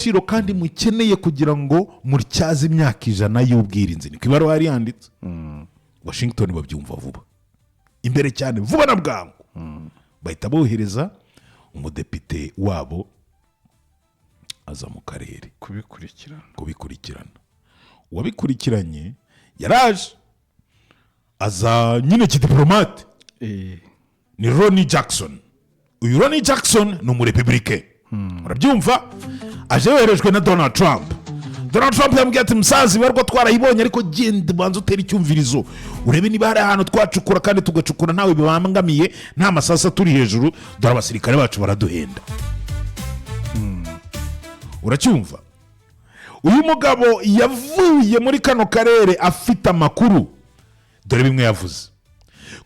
agaciro kandi mukeneye kugira ngo mutyaze imyaka 100 y'ubwirinzi. Niko ibaruwa yari yanditse. Washington babyumva vuba, imbere cyane, vuba na bwangu. Bahita bohereza umudepite wabo aza mu karere kubikurikirana. Uwabikurikiranye yaraje aza nyine kidiplomate. Ni Ronnie Jackson. Uyu Ronnie Jackson ni umurepublike. Urabyumva? Aje yoherejwe na Donald Trump. Donald Trump yambwiye ati musazi barwo twarayibonye ariko genda banza utera icyumvirizo urebe niba hari ahantu twacukura kandi tugacukura ntawe bibangamiye, nta masasa turi hejuru, dore abasirikare bacu baraduhenda. Uracyumva? Uyu mugabo yavuye muri kano karere afite amakuru, dore bimwe yavuze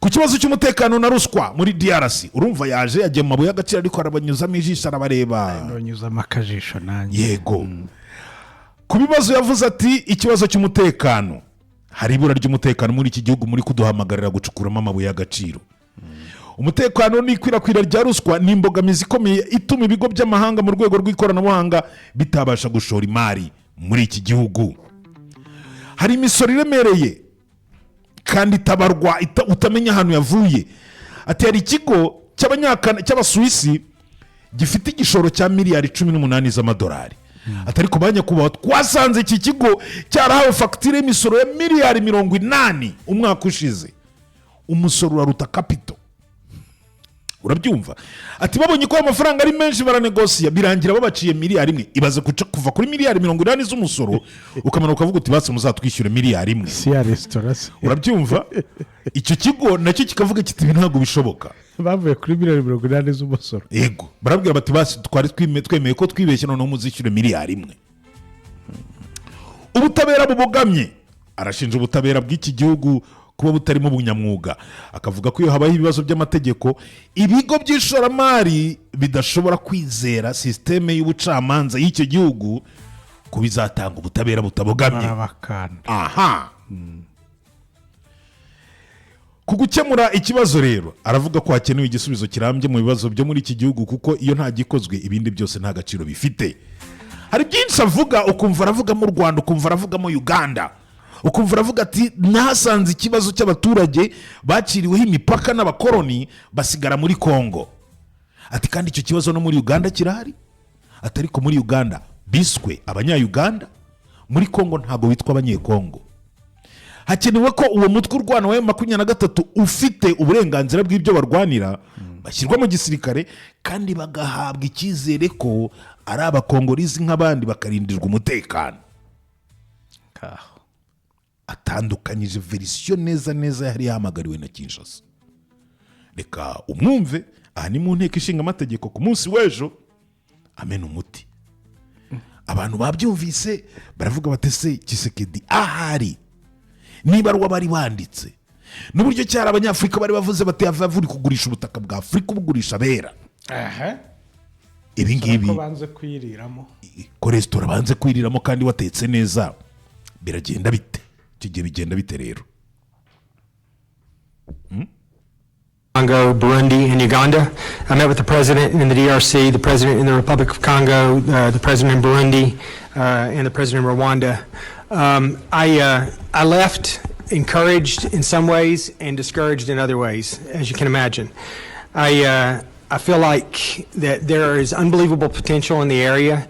ku kibazo cy'umutekano na ruswa muri DRC. Urumva yaje yagiye mu mabuye y'agaciro ariko arabanyuzamo ijisho arabareba, anyuzamo akajisho nanjye. Yego. Ku bibazo yavuze ati ikibazo cy'umutekano, hari ibura ry'umutekano muri iki gihugu, muri kuduhamagarira gucukuramo amabuye y'agaciro. Umutekano n'ikwirakwira rya ruswa ni imbogamizi ikomeye ituma ibigo by'amahanga mu rwego rw'ikoranabuhanga bitabasha gushora imari muri iki gihugu. Hari imisoro iremereye kandi itabarwa utamenya ahantu yavuye. Ati hari ikigo cy'Abasuwisi gifite igishoro cya miliyari 18 z'amadolari. Atari ku banyakubaho twasanze iki kigo cyarahawe fagitire y'imisoro ya miliyari 80 umwaka ushize. Umusoro uraruta capital. Urabyumva? Ati babonye ko amafaranga ari menshi baranegosiya birangira babaciye miliyari 1. Ibaze kuva kuri miliyari 80 z'umusoro ukamana ukavuga uti base muzatwishyure miliyari 1. Si ya restaurant. Urabyumva? Icyo kigo nacyo kikavuga kiti ntabwo bishoboka. Bavuye kuri miliyari 80 z'umusoro. Yego. Barabwira bati base twari twemeye ko twibeshye none muzishyure miliyari 1. Ubutabera bubogamye. Arashinja ubutabera bw'iki gihugu kuba butarimo bunyamwuga. Akavuga ko iyo habaye ibibazo by'amategeko ibigo by'ishoramari bidashobora kwizera systeme y'ubucamanza y'icyo gihugu kubizatanga ubutabera butabogamye. Aha. Ku gukemura ikibazo rero aravuga ko hakenewe igisubizo kirambye mu bibazo byo muri iki gihugu kuko iyo nta gikozwe ibindi byose nta gaciro bifite. Hari byinshi avuga ukumva aravuga mu Rwanda, ukumva aravuga mu Uganda, ukumva aravuga ati nahasanze ikibazo cy'abaturage baciriweho imipaka n'abakoloni basigara muri Congo. Ati kandi icyo kibazo no muri Uganda kirahari. Atari ko muri Uganda biswe abanya-Uganda, muri Congo ntago witwa abanyekongo. Hakenewe ko uwo mutwe urwana wa M23 ufite uburenganzira bw'ibyo barwanira bashyirwa mu gisirikare kandi bagahabwa icyizere ko ari abakongolizi nk'abandi bakarindirwa umutekano. Atandukanyije verisiyo neza yari yahamagariwe na Kinshasa. Reka umwumve aha ni mu nteko ishinga amategeko ku munsi w'ejo amena umuti. Abantu babyumvise baravuga batese Kisekedi ahari niba ari wabari banditse n'uburyo cyari abanyafrika bari bavuze bati avuri kugurisha ubutaka bwa Afrika ubugurisha bera. Ibi ngibi ko banze kwiriramo, ko restaurant banze kwiriramo kandi watetse neza biragenda bite? Kigiye bigenda bite rero? Congo, Burundi, and Uganda. I met with the president in the DRC, the president in the Republic of Congo, the president in Burundi, and the president in Rwanda. I left encouraged in some ways and discouraged in other ways, as you can imagine. I feel like that there is unbelievable potential in the area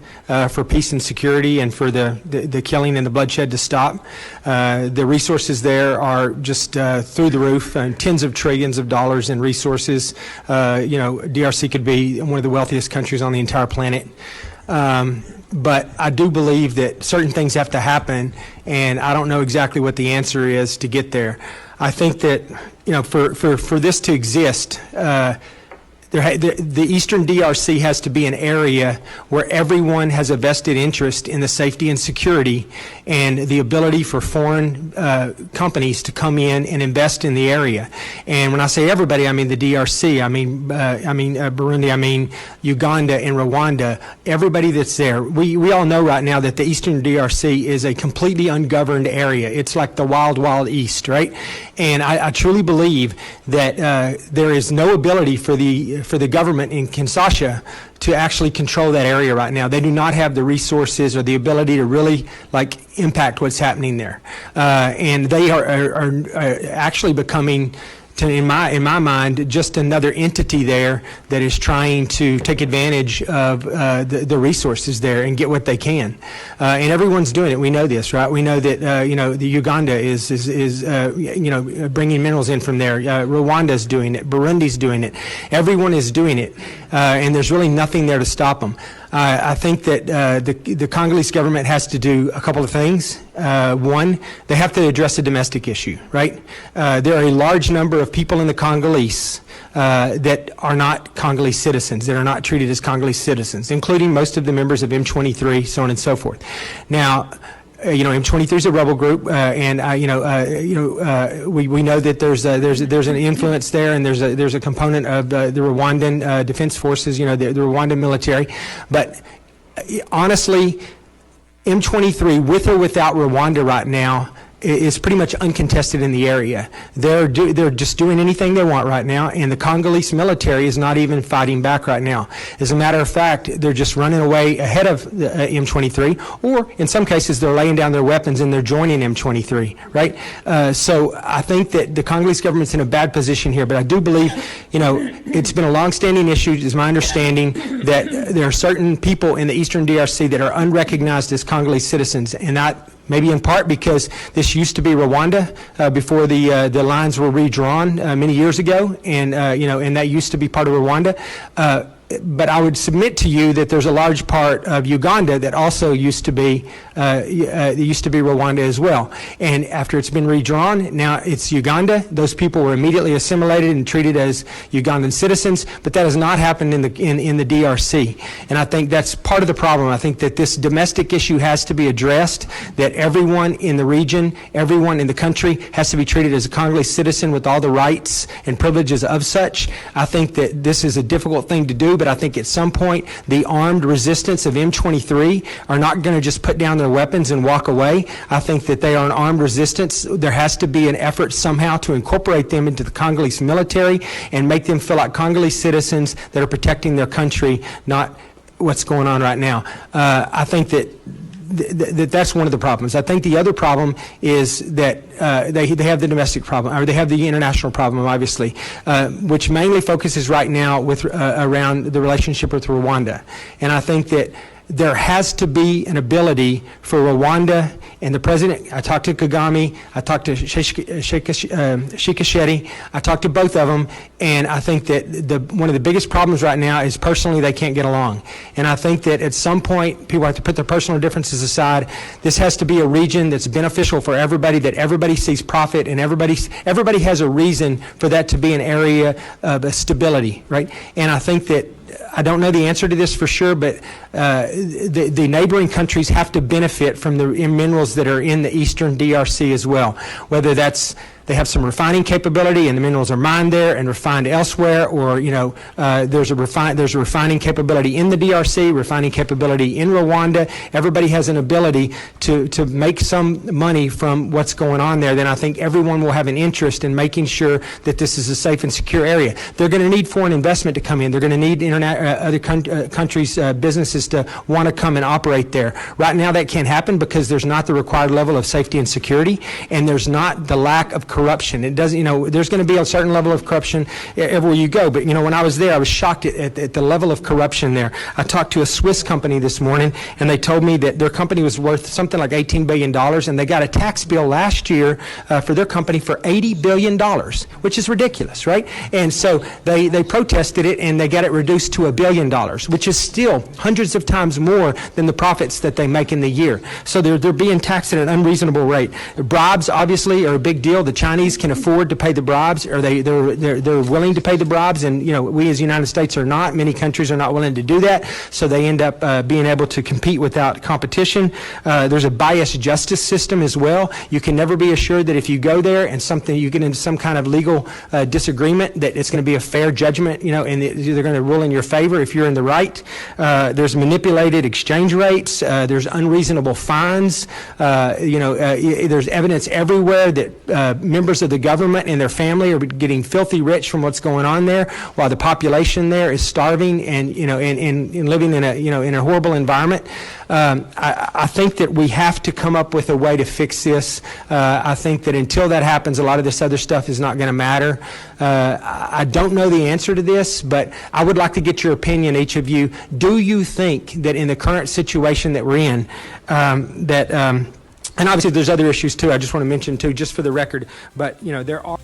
for peace and security and for the killing and the bloodshed to stop. The resources there are just through the roof, and tens of trillions of dollars in resources. DRC could be one of the wealthiest countries on the entire planet. But I do believe that certain things have to happen, and I don't know exactly what the answer is to get there. I think that, for this to exist, the Eastern DRC has to be an area where everyone has a vested interest in the safety and security and the ability for foreign companies to come in and invest in the area. And when I say everybody, I mean the DRC, I mean Burundi, I mean Uganda and Rwanda, everybody that's there. We all know right now that the Eastern DRC is a completely ungoverned area. It's like the wild, wild East, right? And I truly believe that there is no ability for the government in Kinshasa to actually control that area right now. They do not have the resources or the ability to really impact what's happening there, and they are actually becoming, in my mind, just another entity there that is trying to take advantage of the resources there and get what they can. And everyone's doing it. We know this, right? We know that the Uganda is bringing minerals in from there. Rwanda's doing it. Burundi's doing it. Everyone is doing it, and there's really nothing there to stop them. I think that the Congolese government has to do a couple of things. One, they have to address the domestic issue, right? There are a large number of people in the Congolese that are not Congolese citizens, that are not treated as Congolese citizens, including most of the members of M23, so on and so forth. Now, M23 is a rebel group, and we know that there's an influence there, and there's a component of the Rwandan Defense Forces, the Rwandan military. But honestly, M23, with or without Rwanda right now, is pretty much uncontested in the area. They're just doing anything they want right now, and the Congolese military is not even fighting back right now. As a matter of fact, they're just running away ahead of the M23, or in some cases they're laying down their weapons and they're joining M23, right? So I think that the Congolese government's in a bad position here, but I do believe, it's been a long-standing issue, is my understanding, that there are certain people in the eastern DRC that are unrecognized as Congolese citizens, and that maybe in part because this used to be Rwanda before the lines were redrawn many years ago, and that used to be part of Rwanda. But I would submit to you that there's a large part of Uganda that also used to be Rwanda as well. And after it's been redrawn, now it's Uganda. Those people were immediately assimilated and treated as Ugandan citizens, but that has not happened in the DRC. And I think that's part of the problem. I think that this domestic issue has to be addressed, that everyone in the region, everyone in the country has to be treated as a Congolese citizen with all the rights and privileges of such. I think that this is a difficult thing to do, but I think at some point the armed resistance of M23 are not going to just put down their weapons and walk away. I think that they are an armed resistance. There has to be an effort somehow to incorporate them into the Congolese military and make them feel like Congolese citizens that are protecting their country, not what's going on right now. I think that that's one of the problems. I think the other problem is that they have the domestic problem, or they have the international problem, obviously, which mainly focuses right now with around the relationship with Rwanda. And I think that there has to be an ability for Rwanda and the president. I talked to Kagame, I talked to Tshisekedi, I talked to both of them, and I think that one of the biggest problems right now is personally they can't get along. And I think that at some point people have to put their personal differences aside. This has to be a region that's beneficial for everybody, that everybody sees profit, and everybody has a reason for that to be an area of stability, right? And I think that I don't know the answer to this for sure, but the neighboring countries have to benefit from the minerals that are in the eastern DRC as well, whether that's they have some refining capability and the minerals are mined there and refined elsewhere, or there's a refining capability in the DRC, refining capability in Rwanda. Everybody has an ability to make some money from what's going on there. Then I think everyone will have an interest in making sure that this is a safe and secure area. They're going to need foreign investment to come in. They're going to need other countries' businesses to want to come and operate there. Right now that can't happen because there's not the required level of safety and security, and there's not the lack of corruption. It doesn't, there's going to be a certain level of corruption everywhere you go. But, when I was there, I was shocked at the level of corruption there. I talked to a Swiss company this morning, and they told me that their company was worth something like $18 billion, and they got a tax bill last year for their company for $80 billion, which is ridiculous, right? And so they protested it, and they got it reduced to $1 billion, which is still hundreds of times more than the profits that they make in the year. So they're being taxed at an unreasonable rate. Bribes, obviously, are a big deal. The Chinese can afford to pay the bribes, or they're willing to pay the bribes, and we as the United States are not. Many countries are not willing to do that, so they end up being able to compete without competition. There's a biased justice system as well. You can never be assured that if you go there and you get into some kind of legal disagreement, that it's going to be a fair judgment, and they're going to rule in your favor if you're in the right. There's manipulated exchange rates. There's unreasonable fines. There's evidence everywhere that members of the government and their family are getting filthy rich from what's going on there, while the population there is starving and, and living in a horrible environment. I think that we have to come up with a way to fix this. I think that until that happens, a lot of this other stuff is not going to matter. I don't know the answer to this, but I would like to get your opinion, each of you. Do you think that in the current situation that we're in, and obviously there's other issues too, I just want to mention too, just for the record, but there are...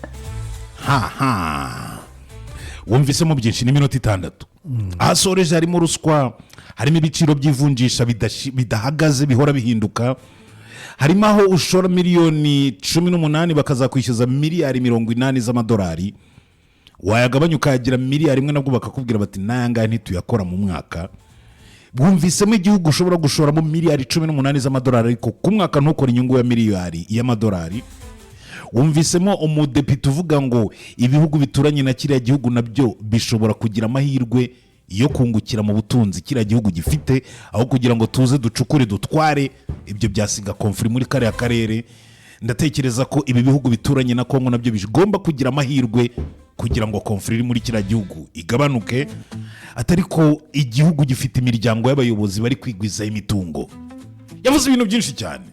wumvisemo byinshi n'iminota 6 ahasoreje harimo ruswa, harimo ibiciro by'ivunjisha bidahagaze bihora bihinduka, harimo aho ushora miliyoni 18 bakazakwishyuza miliyari 40 z'amadolari, wayagabanya ukayagira miliyari imwe nabwo bakakubwira bati nayanga ntituyakora mu mwaka. Bumvisemo igihugu ushobora gushoramo miliyari 18 z'amadolari ariko ku mwaka ntukora inyungu ya miliyari y'amadolari. Wumvisemo umudepite uvuga ngo ibihugu bituranye na kiriya gihugu nabyo bishobora kugira amahirwe yo kungukira mu butunzi kiriya gihugu gifite, aho kugira ngo tuze ducukure dutware ibyo byasiga konfuri muri kariya karere. Ndatekereza ko ibi bihugu bituranye na Congo nabyo bigomba kugira amahirwe kugira ngo konfuri iri muri kiriya gihugu igabanuke, atari ko igihugu gifite imiryango y'abayobozi bari kwigwiza imitungo. Yavuze ibintu byinshi cyane,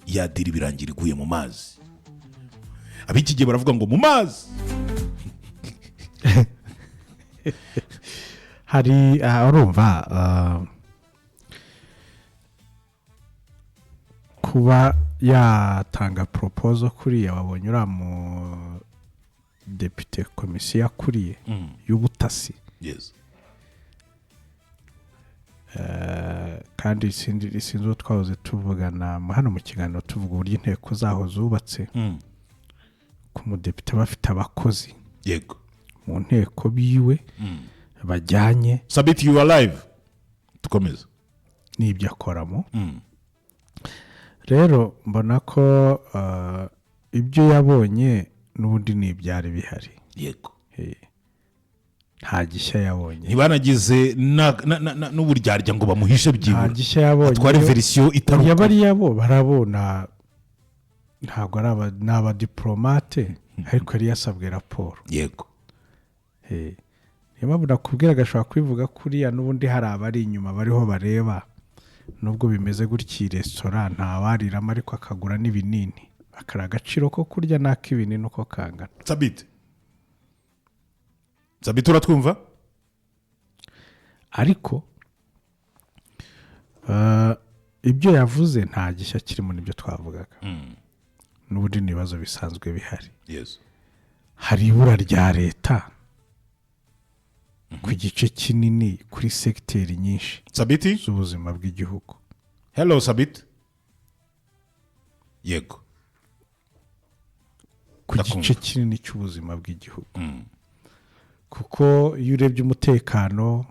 yadira birangira iguye mu mazi. Abiki gihe baravuga ngo mu mazi hari urumva kuba yatanga proposal kuriya wabonye uriya mu depite komisiyo yakuriye y'ubutasi. Yes. Kandi sinzi uwo twahoze tuvugana hano mu kiganiro tuvuga uburyo inteko zaho zubatse ku mudepite bafite abakozi yego mu nteko biwe bajyanye. Sabit, you are live, tukomeza n'ibyo akoramo. Rero mbona ko ibyo yabonye n'ubundi n'ibyari bihari. Yego. Nta gishya yabonye, ntibanagize n'uburyarya ngo bamuhishe byibura. Nta gishya yabonye, atware verisiyo itaruka. Yabari yabo barabona ntabwo ari n'abadiplomate ariko yari yasabwe raporo. Yego. Niyo mpamvu nakubwira agashobora kwivuga kuriya n'ubundi hari abari inyuma bariho bareba, nubwo bimeze gutya iyi resitora ntawariramo ariko akagura n'ibinini akara agaciro ko kurya n'ak'ibinini uko kangana. Sabit uratwumva? Ariko ibyo yavuze nta gishya kiri muri ibyo twavugaga. N'ubundi n'ibibazo bisanzwe bihari. Yes. Hari ibura rya leta ku gice kinini kuri segiteri nyinshi Sabiti z'ubuzima bw'igihugu. Hello Sabit. Yego. Ku gice kinini cy'ubuzima bw'igihugu. Kuko iyo urebye umutekano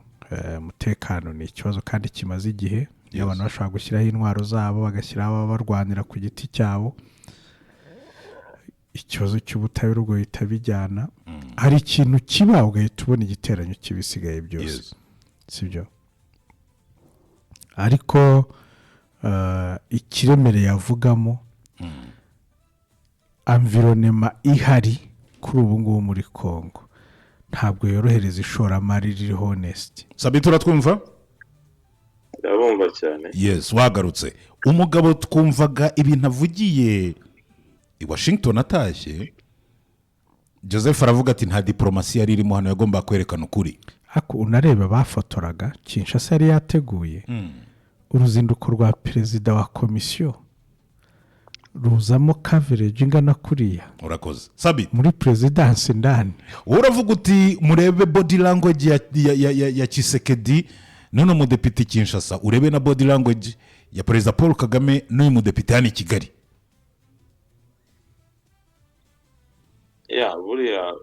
ni ikibazo kandi kimaze igihe. Yes. Abantu bashobora gushyiraho intwaro zabo bagashyiraho barwanira ku giti cyabo. Ikibazo cy'ubutabera ubwo bihita bijyana. Hari ikintu kiba ugahita ubona igiteranyo kibisigaye byose. Yes. Sibyo? Ariko ikiremereye avugamo environnement ihari kuri ubu ngubu muri Congo ntabwo yorohereza ishoramari riri honest. Sabit uratwumva? Ndabumva cyane. Yes, wagarutse. Umugabo twumvaga ibintu avugiye i Washington atashye, Joseph aravuga ati nta diplomasi yari irimo hano, yagomba kwerekana ukuri. Ako unareba bafotoraga Kinshasa yari yateguye uruzinduko rwa perezida wa komisiyo ruzamo coverage ingana kuriya. Urakoze Sabit. Muri presidence ndani uravuga uti murebe body language ya Tshisekedi none mu depite Kinshasa, urebe na body language ya Perezida Paul Kagame n'uyu mu depite hano i Kigali. Buriya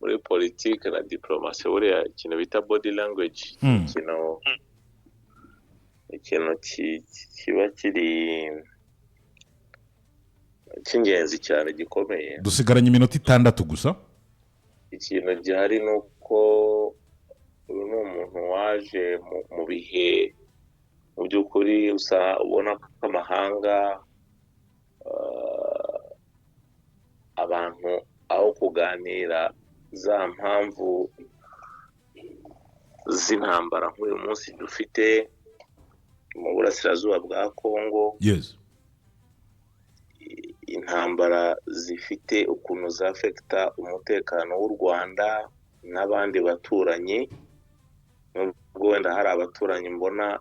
muri politiki na diplomasi buriya ikintu bita body language ikintu kiba kiri cy'ingenzi cyane gikomeye. Dusigaranye iminota 6 gusa. Ikintu gihari nuko uyu ni umuntu waje mu bihe mu by'ukuri ubona ko amahanga abantu aho kuganira za mpamvu z'intambara nk'uyu munsi dufite mu burasirazuba bwa Congo, yes, intambara zifite ukuntu zafekita umutekano w'u Rwanda n'abandi baturanyi. Nubwo wenda hari abaturanyi mbona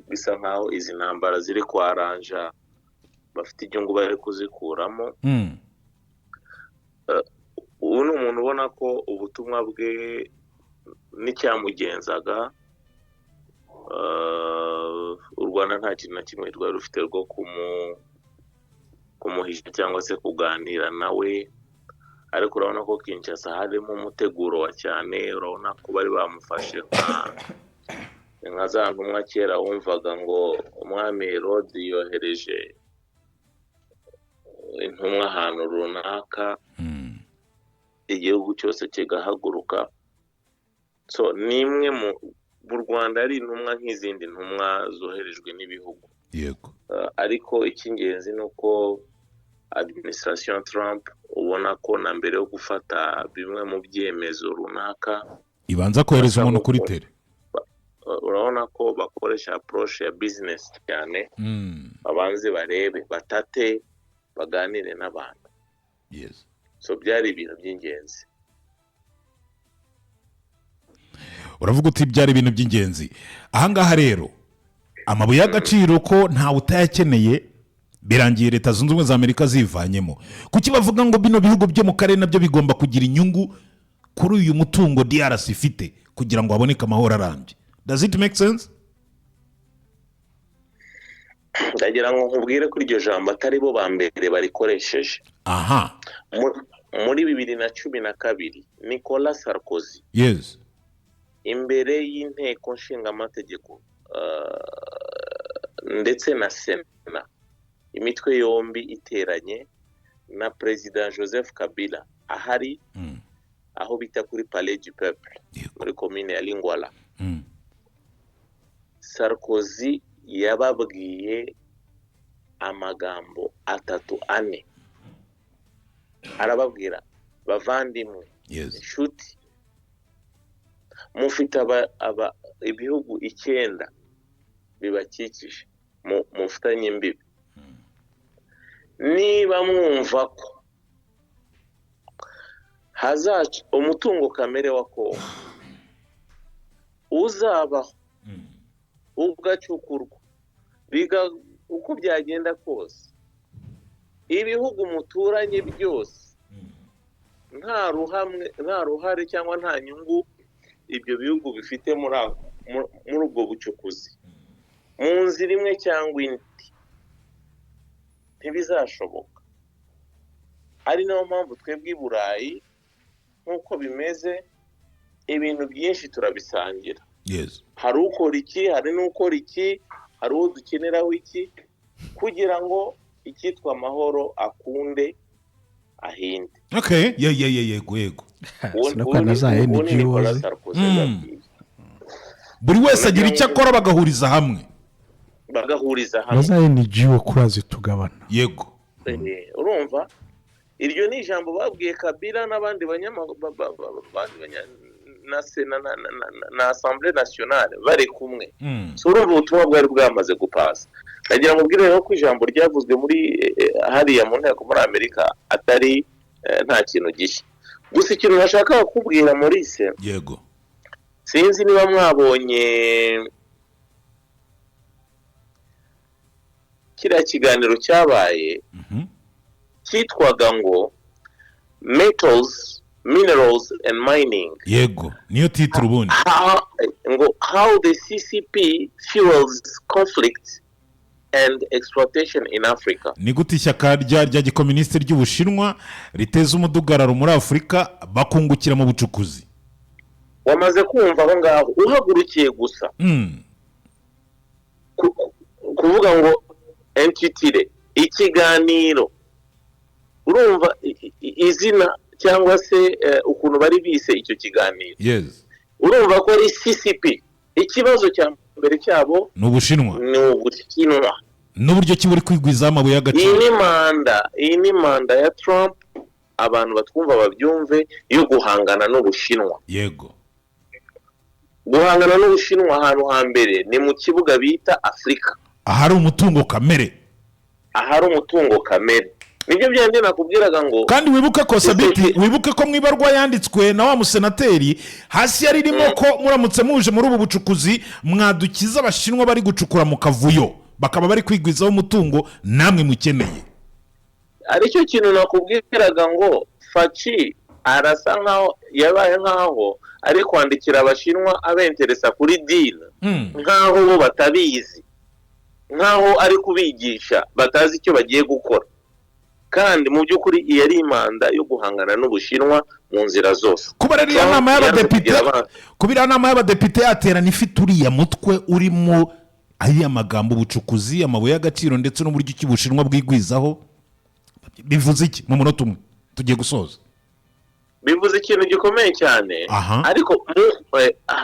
bisa nkaho izi ntambara ziri kwaranja bafite inyungu bari kuzikuramo. Ubu ni umuntu ubona ko ubutumwa bwe n'icyamugenzaga, u Rwanda nta kintu na kimwe rwari rufite rwo kumuhisha cyangwa se kuganira nawe, ariko urabona ko Kinshasa harimo umuteguro wa cyane. Urabona ko bari bamufashe nka za ntumwa kera wumvaga ngo umwami Herode yohereje intumwa ahantu runaka, igihugu cyose kigahaguruka. So ni imwe mu Rwanda ari intumwa nk'izindi ntumwa zoherejwe n'ibihugu. yego, Ariko icy'ingenzi ni uko administration Trump ubona ko na mbere yo gufata bimwe mu byemezo runaka ibanza kohereza umuntu kuri tere. urabona ko bakoresha approach ya business cyane. Abanze barebe, batate, baganire n'abantu. Yes, So byari ibintu by'ingenzi. uravuga uti byari ibintu by'ingenzi. Ahangaha rero amabuye y'agaciro ko ntawe utayakeneye, birangiye Leta Zunze Ubumwe za Amerika zivanyemo. Kuki bavuga ngo bino bihugu byo mu karere nabyo bigomba kugira inyungu kuri uyu mutungo DRC ifite kugira ngo haboneke amahoro arambye? Does it make sense? Ndagira ngo nkubwire kuri iryo jambo atari bo ba mbere barikoresheje. Aha, Muri 2012 Nicolas Sarkozy, yes, imbere y'inteko nshingamategeko ndetse na Sena, imitwe yombi iteranye na President Joseph Kabila ahari aho bita kuri Palais du Peuple muri commune ya Lingwala. Sarkozy yababwiye amagambo 3-4. Arababwira, bavandimwe, yes, inshuti, mufite ibihugu 9 bibakikije, mufitanye imbibi. Niba mwumva ko hazaca umutungo kamere wa Kongo uzabaho ugacukurwa, uko byagenda kose, ibihugu muturanye byose nta ruhare cyangwa nta nyungu ibyo bihugu bifite muri ubwo bucukuzi, mu nzira imwe cyangwa indi, ntibizashoboka. Ari nayo mpamvu twebwe i Burayi nk'uko bimeze, ibintu byinshi turabisangira. yes, Hari ukora iki, hari n'ukora iki, hari uwo dukeneraho iki, kugira ngo icyitwa amahoro akunde ahinde. okay, yego. Sinakwana za NGOs. Buri wese agira icyo akora bagahuriza hamwe. Za NGO kurazi tugabana. Yego. Urumva, iryo ni ijambo babwiye Kabila n'abandi na Assemblée Nationale bari kumwe. So urumva ubutumwa bwari bwamaze gupasa. Nagira ngo ubwire rero ko ijambo ryavuzwe muri hariya mu nteko muri Amerika atari nta kintu gishya. Gusa ikintu nashaka kukubwira Maurice, yego, sinzi niba mwabonye kiriya kiganiro cyabaye cyitwaga ngo Metals, Minerals and Mining. Yego, niyo titre ubundi. How the CCP fuels conflict and exploitation in Africa. Ni gute ishyaka rya gikomuniste ry'Ubushinwa riteza umudugararo muri Afurika bakungukira mu bucukuzi? Wamaze kumva aho ngaho, uhagurukiye gusa kuvuga ngo entitire ikiganiro, urumva izina cyangwa se ukuntu bari bise icyo kiganiro. Yes, urumva ko ari CCP. Ikibazo cya mbere cyabo ni Ubushinwa, n'uburyo ki buri kwigwiza amabuye y'agaciro. Iyi ni manda ya Trump abantu batwumva babyumve yo guhangana n'Ubushinwa. yego Guhangana n'Ubushinwa ahantu hambere ni mu kibuga bita Afurika, ahari umutungo kamere, ahari umutungo kamere. Nibyo byandi nakubwiraga ngo kandi wibuke ko Sabiti, wibuke ko mwibarwa yanditswe na wa musenateri hasi yari irimo ko muramutse muje muri ubu bucukuzi mwadukiza Abashinwa bari gucukura mu kavuyo bakaba bari kwigwizaho umutungo namwe mukeneye. aricyo kintu nakubwiraga ngo Faci arasa nkaho yabaye nkaho ari kwandikira Abashinwa abenteresa kuri deal, nkaho bo batabizi, nkaho ari kubigisha batazi icyo bagiye gukora. Kandi mu by'ukuri iyi ari imanda yo guhangana n'Ubushinwa mu nzira zose. Kuba rero inama y'abadepite yaterana ifite uriya mutwe urimo ariya magambo ubucukuzi, amabuye y'agaciro ndetse n'uburyo iki Bushinwa bwigwizaho, bivuze iki mu munota umwe tugiye gusoza? Bivuze ikintu gikomeye cyane, ariko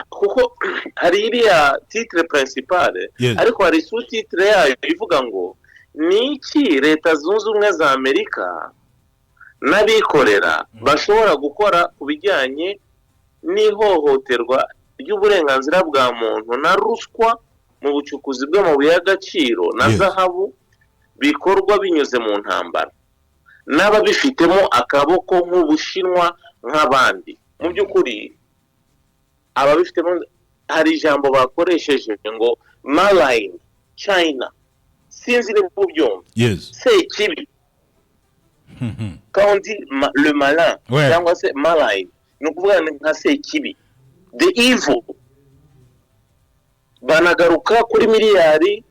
kuko hari iriya titre principale, ariko hari sous-titre yayo ivuga ngo niki Leta Zunze Ubumwe za Amerika n'abikorera bashobora gukora ku bijyanye n'ihohoterwa ry'uburenganzira bwa muntu na ruswa mu bucukuzi bw'amabuye y'agaciro na zahabu bikorwa binyuze mu ntambara, n'ababifitemo akaboko nk'Ubushinwa nk'abandi. Mu by'ukuri ababifitemo, hari ijambo bakoresheje ngo malign China, sinzi niba ubyumva. Sekibi kandi le malin cyangwa se malign ni ukuvuga nka Sekibi, the evil. Banagaruka kuri miliyari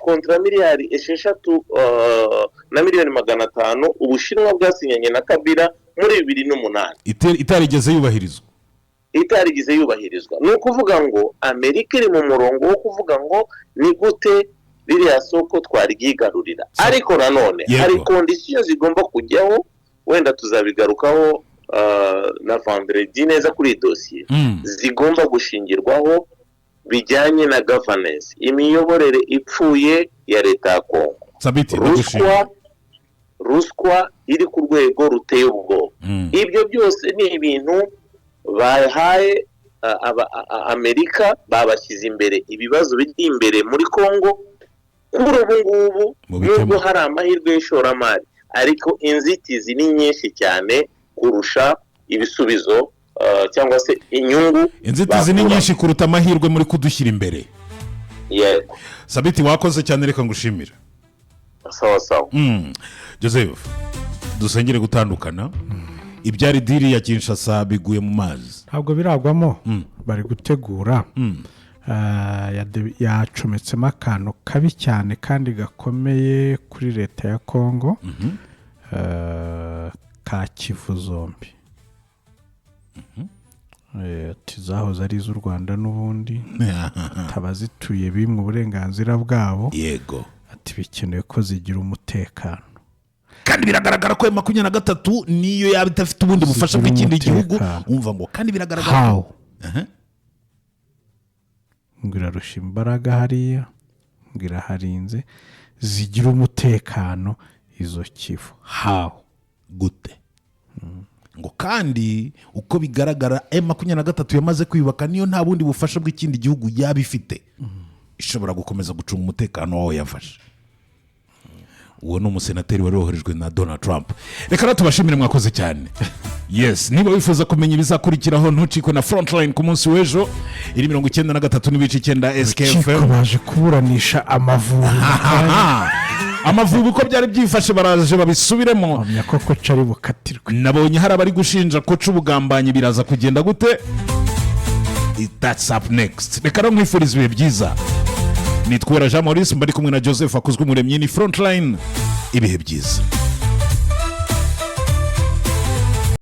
kontra miliyari 6 na miliyoni 500 Ubushinwa bwasinyanye na Kabila muri 2008 itarigeze yubahirizwa. Ni ukuvuga ngo Amerika iri mu murongo wo kuvuga ngo ni gute ririya soko twaryigarurira, ariko nanone hari kondisiyo zigomba kujyaho, wenda tuzabigarukaho na vendredi neza kuri dosiye, zigomba gushingirwaho bijyanye na governance, imiyoborere ipfuye ya Leta ya Congo. Ruswa iri ku rwego ruteye ubwoba. Ibyo byose ni ibintu bahaye Amerika, babashyize imbere ibibazo biri imbere muri Congo. Kuri ubu ngubu nubwo hari amahirwe y'ishoramari, ariko inzitizi ni nyinshi cyane kurusha ibisubizo cyangwa se inyungu. Inzitizi ni nyinshi kuruta amahirwe muri kudushyira imbere. Yego Sabiti, wakoze cyane, reka ngushimira. Sawa. Joseph, dusengere gutandukana. Ibyari diri ya Kinshasa biguye mu mazi, ntabwo biragwamo. Bari gutegura yacometsemo akantu kabi cyane kandi gakomeye kuri Leta ya Congo, ka Kivu zombi. Tizahoze ari iz'u Rwanda n'ubundi tabazituye bimwe uburenganzira bwabo. Yego, ati bikenewe ko zigira umutekano, kandi biragaragara ko 23 niyo yaba itafite ubundi bufasha bw'ikindi gihugu. Umva ngo kandi biragaragara ngira rusha imbaraga hariya, ngira harinze zigira umutekano izo Kivu. Gute? Ngo kandi uko bigaragara M23 yamaze kwibaka, niyo nta bundi bufasha bw'ikindi gihugu yabifite, ishobora gukomeza gucunga umutekano waho yafashe. Uwo ni umusenateri wari woherejwe na Donald Trump. Reka tubashimire, mwakoze cyane. Yes, niba wifuza kumenya ibizakurikiraho ntucikwe na Frontline ku munsi w'ejo iri 93.9 SKFM. Baje kuburanisha Amavubi. Amavubi uko byari byifashe baraje babisubiremo. Amya koko cari bukatirwe. Nabonye hari abari gushinja ko c'ubugambanyi, biraza kugenda gute? That's up next. Reka mwifuriza ibihe byiza. Nitwera Jean Maurice, mbari kumwe na Joseph Akuzwe Muremyi. Ni Frontline, ibihe byiza.